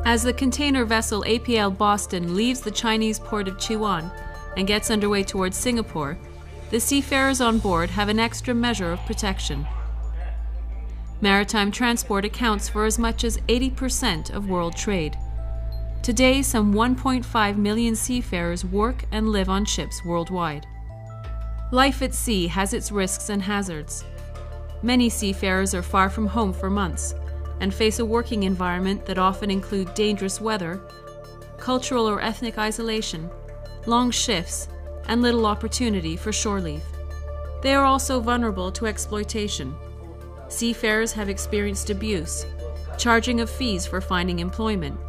As the container vessel APL Boston leaves the Chinese port of Chiwan and gets underway towards Singapore, the seafarers on board have an extra measure of protection. Maritime transport accounts for as much as 80% of world trade. Today, some 1.5 million seafarers work and live on ships worldwide. Life at sea has its risks and hazards. Many seafarers are far from home for months and face a working environment that often includes dangerous weather, cultural or ethnic isolation, long shifts, and little opportunity for shore leave. They are also vulnerable to exploitation. Seafarers have experienced abuse, charging of fees for finding employment,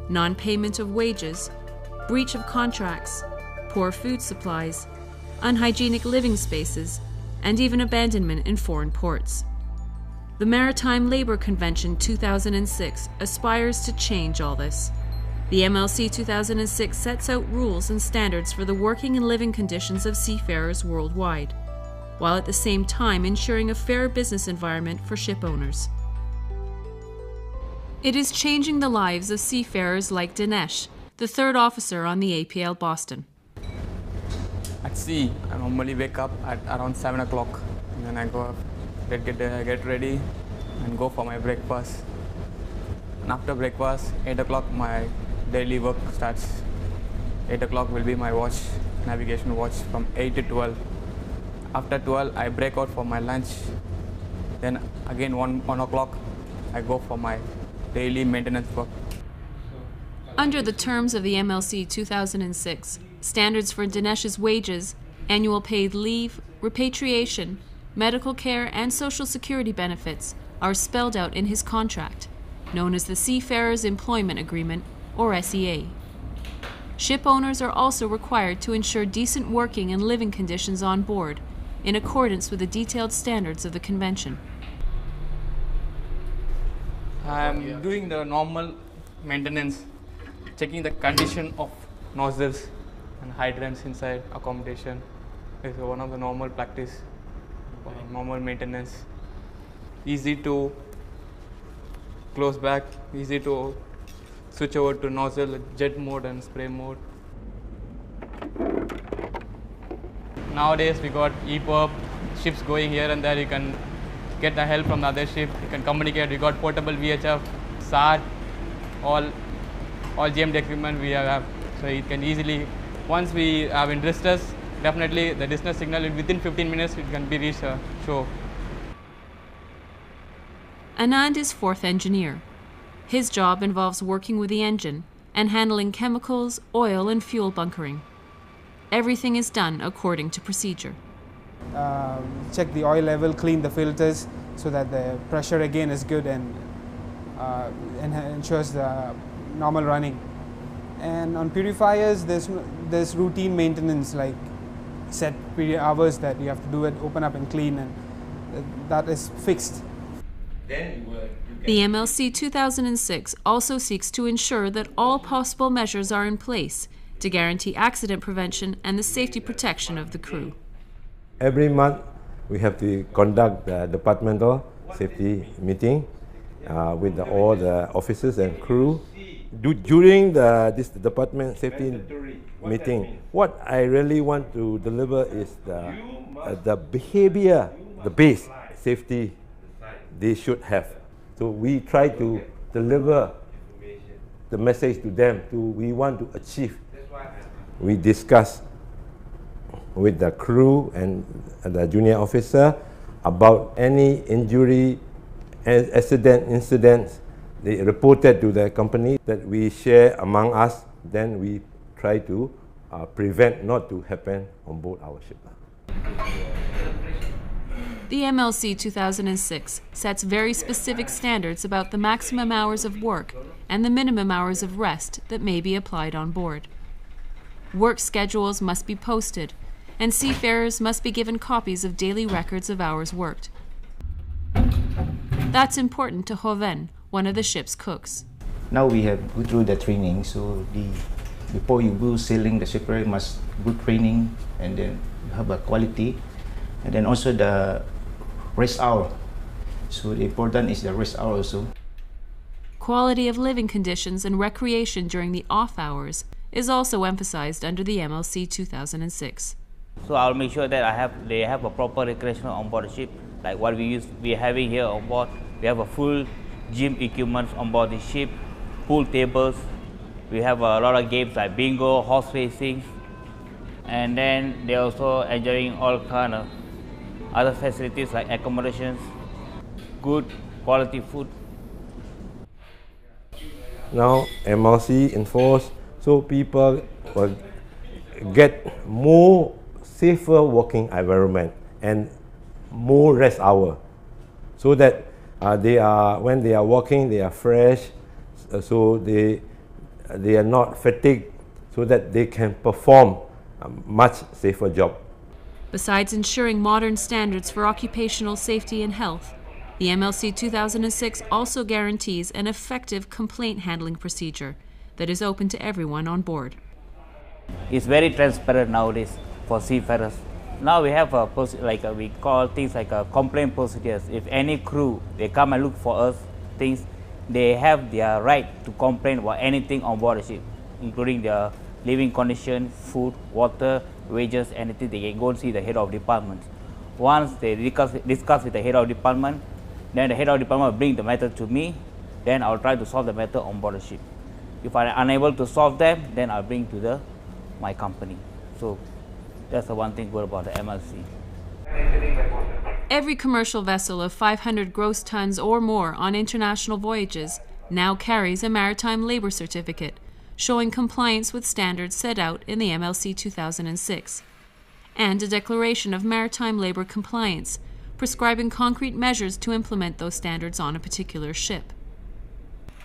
non-payment of wages, breach of contracts, poor food supplies, unhygienic living spaces, and even abandonment in foreign ports. The Maritime Labour Convention 2006 aspires to change all this. The MLC 2006 sets out rules and standards for the working and living conditions of seafarers worldwide, while at the same time ensuring a fair business environment for ship owners. It is changing the lives of seafarers like Dinesh, the third officer on the APL Boston. At sea, I normally wake up at around 7 o'clock, and then I go up, get ready and go for my breakfast. And after breakfast, 8 o'clock my daily work starts. 8 o'clock will be my watch, navigation watch from 8 to 12. After 12, I break out for my lunch. Then again 1 o'clock, I go for my daily maintenance work. Under the terms of the MLC 2006, standards for Dinesh's wages, annual paid leave, repatriation, medical care, and social security benefits are spelled out in his contract, known as the Seafarers Employment Agreement, or SEA. Ship owners are also required to ensure decent working and living conditions on board, in accordance with the detailed standards of the Convention. I'm doing the normal maintenance, checking the condition of nozzles and hydrants inside accommodation. It's one of the normal practice, normal maintenance. Easy to close back, easy to switch over to nozzle, jet mode and spray mode. Nowadays we got EPUB, ships going here and there, you can get the help from the other ship, you can communicate. We got portable VHF, SAT, all GMD equipment we have. So it can easily, once we have in distress, definitely the distress signal within 15 minutes it can be reached shore. Anand is fourth engineer. His job involves working with the engine and handling chemicals, oil, and fuel bunkering. Everything is done according to procedure. Check the oil level, clean the filters so that the pressure again is good and ensures the normal running. And on purifiers, there's routine maintenance, like set hours that you have to do it, open up and clean, and that is fixed. The MLC 2006 also seeks to ensure that all possible measures are in place to guarantee accident prevention and the safety protection of the crew. Every month, we have to conduct the departmental safety meeting with all the officers and crew. During this department safety meeting, what I really want to deliver is the behavior, the base safety they should have. So we try to deliver the message to them we want to achieve. We discuss with the crew and the junior officer about any injury, incidents they reported to the company that we share among us. Then we try to prevent not to happen on board our ship. The MLC 2006 sets very specific standards about the maximum hours of work and the minimum hours of rest that may be applied on board. Work schedules must be posted, and seafarers must be given copies of daily records of hours worked. That's important to Hoven, one of the ship's cooks. Now we have go through the training, so before you go sailing, the shipwright must good training, and then you have a quality, and then also the rest hour. So the important is the rest hour also. quality of living conditions and recreation during the off hours is also emphasized under the MLC 2006. So I'll make sure that they have a proper recreation on board the ship, like what we're having here on board. We have a full gym equipment on board the ship, pool tables. We have a lot of games like bingo, horse racing, and then they're also enjoying all kind of other facilities like accommodations, good quality food. Now MLC enforce so people will get more safer working environment and more rest hour, so that when they are working they are fresh, so they are not fatigued, so that they can perform a much safer job. Besides ensuring modern standards for occupational safety and health, the MLC 2006 also guarantees an effective complaint handling procedure that is open to everyone on board. It's very transparent nowadays for seafarers. Now we have we call things like a complaint procedures. If any crew, they come and look for us things, they have their right to complain about anything on board the ship, including their living condition, food, water, wages, anything. They can go and see the head of department. Once they discuss with the head of department, then the head of department will bring the matter to me, then I'll try to solve the matter on board the ship. If I'm unable to solve them, then I'll bring to my company. So that's the one thing good about the MLC. Every commercial vessel of 500 gross tons or more on international voyages now carries a maritime labor certificate, showing compliance with standards set out in the MLC 2006, and a declaration of maritime labor compliance, prescribing concrete measures to implement those standards on a particular ship.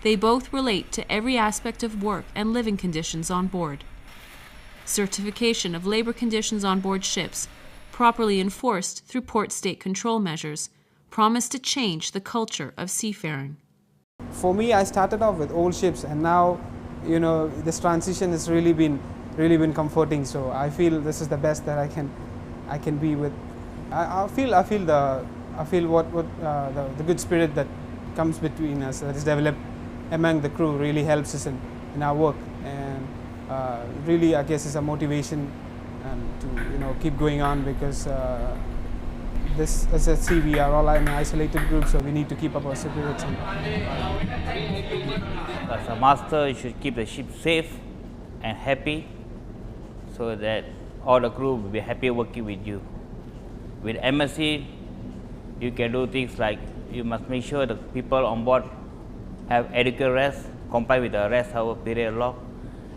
They both relate to every aspect of work and living conditions on board. Certification of labor conditions on board ships, properly enforced through port state control measures, promise to change the culture of seafaring. For me, I started off with old ships, and now, this transition has really been comforting. So I feel this is the best that I can be with. I feel the good spirit that comes between us, that is developed among the crew, really helps us in our work, and really, I guess, is a motivation to keep going on, because this, as at sea, we are all an isolated group, so we need to keep up our spirits. As a master, you should keep the ship safe and happy, so that all the crew will be happy working with you. With MLC, you can do things like you must make sure the people on board have adequate rest, comply with the rest hour period log,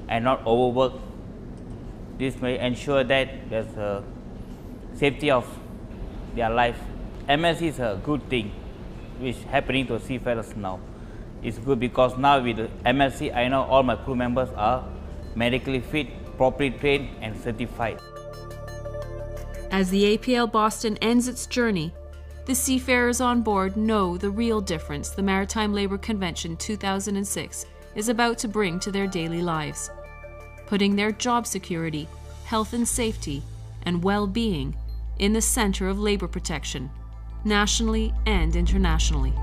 and not overwork. This may ensure that there's a safety of their life. MLC is a good thing which is happening to seafarers now. It's good because now with the MLC, I know all my crew members are medically fit, properly trained and certified. As the APL Boston ends its journey, the seafarers on board know the real difference the Maritime Labour Convention 2006 is about to bring to their daily lives, putting their job security, health and safety, and well-being in the center of labor protection, nationally and internationally.